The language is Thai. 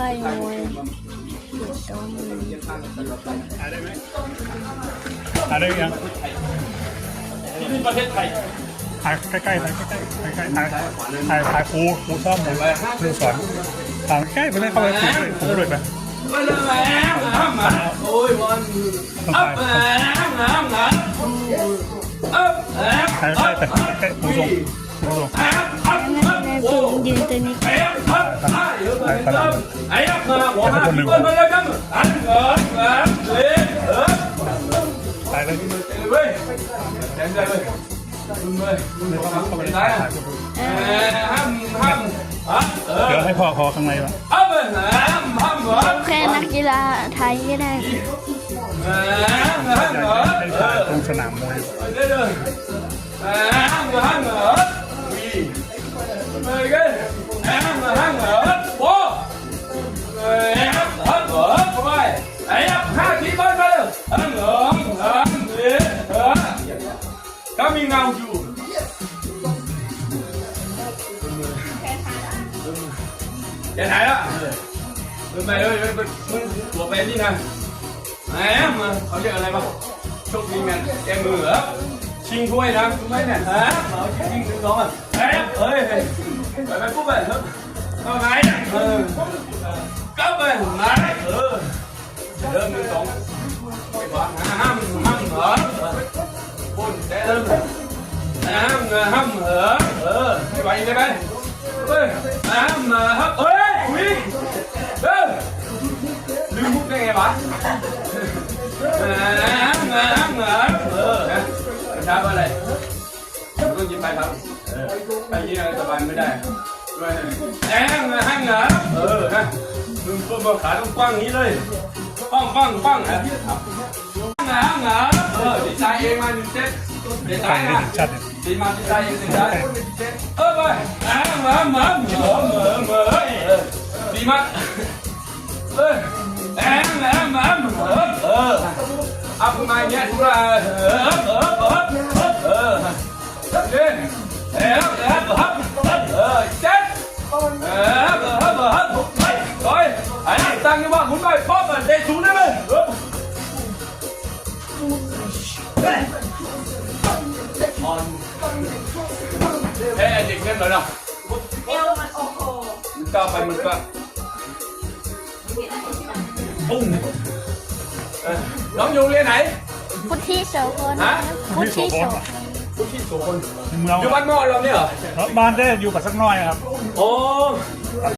อยมวยต้ม ถ่ายได้ไหมถ่ายได้ยัง ที่นี่ประเทศไทย ถ่ายใกล้ๆถ่ายใกล้ๆถ่ายครูซ่อมเลยครูสอนถ่ายใกล้ไปเลยเข้าไปคุยเลยผมด้วยไป ไปเลยแหมมาโอ้ยวันอัพแหมอัพแหม ถ่ายใกล้ไปใกล้ครูส่งในฝูงยืนตัวนี้ ไอ้อัพไอ้อัพมาหัวมามาแล้วกันอันเกิดแบบนี้ถ่ายเลย เว้ยเดินเลยมึงเลยมึงเข้าไปได้ห้ามเดี๋ยวให้พ่อข้างในวะ แค่นักกีฬาไทยก็ได้ ให้ถ่ายตรงสนามมวยก็มีเงาอยู่เดี๋ยวถ่ายละไปเลยมึงตัวไปนี่นะแหมเขาเรียกอะไรบ้างโชคดีงานแกมือเหรอชิงถ้วยนะรู้ไหมเนี่ยฮะเอาชิงหนึ่งสองอ่ะเฮ้ยไปปุ๊บไปเถอะเอาไงก็ไปไหนเริ่มหนึ่งสองห้ามเหรอปุ่นได้เริ่มห้ามเหรอไม่ไหวได้ไหมเฮ้ยห้ามครับเฮ้ยวิ่งลืมมุกได้ไงวะช้าไปเลยต้องยิ้มไปครับไปยิ้มสบายไม่ได้ห้างเหรอนะมึงตัวขาต้องกว้างนี้เลยป้องฮะห้างเหรอดีใจเองมาหนึ่งเซตดีใจนะดีมาดีใจเองดีใจไปเหมืดีมากเอาขึ้นมาอย่างเงี้ยทุกท่านเจ็ดไอ้ตั้งยังว่าคุณไปพบกันเด็กสูงได้ไหมเฮ้เด็กเล่นเลยนะมันก้าวไปมันก็ปุ้งน้องอยู่เรียนไหน พุทธิโสพลพุทธิโสพล ผู้ที่โสพล เมือง อยู่บ้านหม้อเราเนี่ยเหรอ บ้านได้อยู่กับสักน้อยครับ โอ้